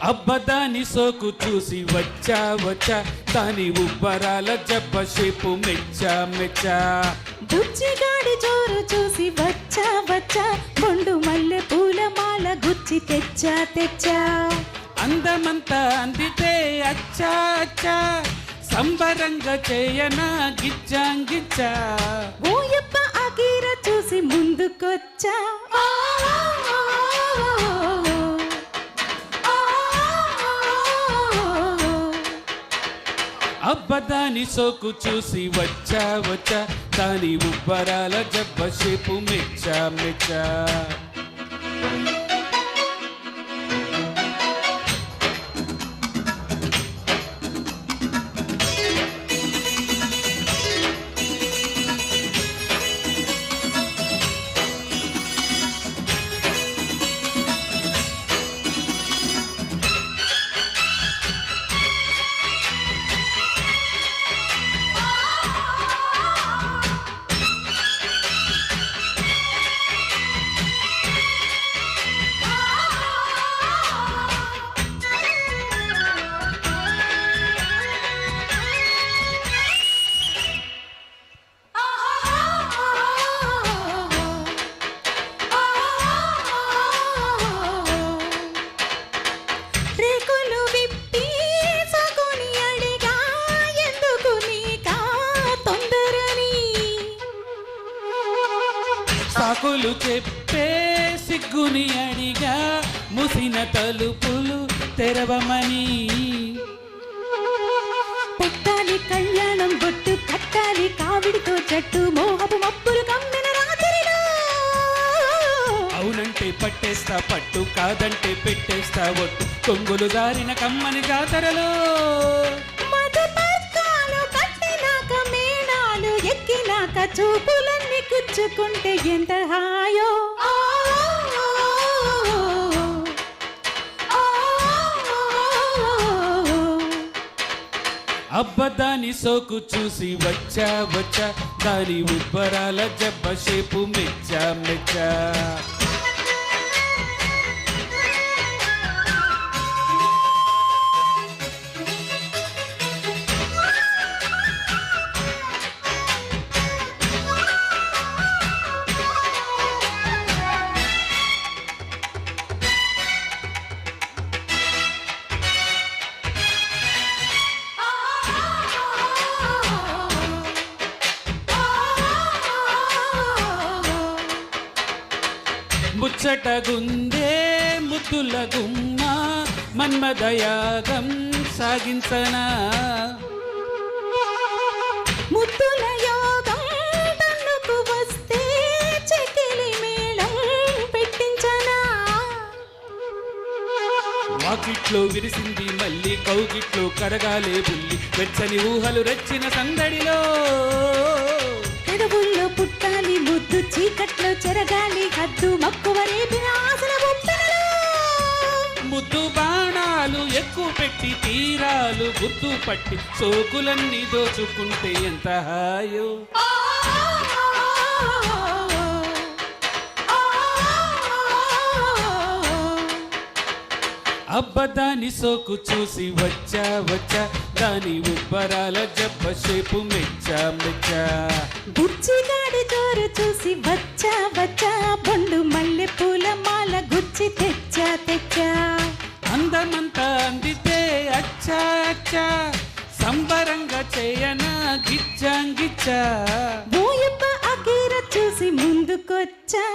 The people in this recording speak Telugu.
అబ్బదాని సోకు చూసి వచ్చా వచ్చా దాని ఉబ్బరాల జబ్బ షేపు మెచ్చా మెచ్చా బుచ్చిగాడి జోరు చూసి వచ్చా వచ్చా కొండు మల్లె పూల మాల గుచ్చి తెచ్చా తెచ్చా అందమంతా అందితే అచ్చా అచ్చా సంబరంగా చేయనా గిచ్చాంగిచ్చా ఓయప్ప అగీర చూసి ముందుకొచ్చా అబ్బదాని సోకు చూసి వచ్చా వచ్చా దాని ఉబ్బరాల జబ్బ షేపు మెచ్చా మెచ్చా సాకులు చెప్పే సిగ్గుని అడిగా ముసిన తలుపులు తెరవమని పెట్టాలి కళ్యాణం బొట్టు కట్టాలి కావిడితో జట్టు మోహపు మప్పులు కమ్మిన రాత్రిలో అవునంటే పట్టేస్తా పట్టు కాదంటే పెట్టేస్తా ఒట్టు కొంగులు దారిన కమ్మని జాతరలో ఎక్కినాక చూపులన్నీ గుచ్చుకుంటే ఎంత హాయో అబ్బదాని సోకు చూసి వచ్చా వచ్చా దాని ఉబ్బరాల జబ్బ షేపు మెచ్చా మెచ్చా ముచ్చటగుందే ముద్దుల గుమ్మ మన్మదయాగం సాగించనా ముద్దుల యోగం తన్నుకు వస్తే చెకిలి మేళం పెట్టించనా వాకిట్లో విరిసింది మళ్ళీ కౌగిట్లో కరగాలే బుల్లి వెచ్చని ఊహలు రెచ్చిన సందడిలో పెదవుల్లో పుట్టాలి ముద్దు చీకట్లో చెరగాలి హద్దు మక్కువ రేపిన ఆసన ముద్దు బాణాలు ఎక్కువ పెట్టి తీరాలు గుర్తు పట్టి సోకులన్నీ దోచుకుంటే ఎంత హాయో అబ్బదాని సోకు చూసి వచ్చా వచ్చా దాని ఉబ్బరాల జబ్బ షేపు మెచ్చా మెచ్చా బుచ్చిగాడి జోరు చూసి వచ్చా వచ్చా బొండు మల్లె పూల మాల గుచ్చి తెచ్చా తెచ్చా అందమంతా అందితే అచ్చా అచ్చా సంబరంగా చేయనా గిచ్చాంగిచ్చా ఓయప్ప అగీర చూసి ముందుకొచ్చా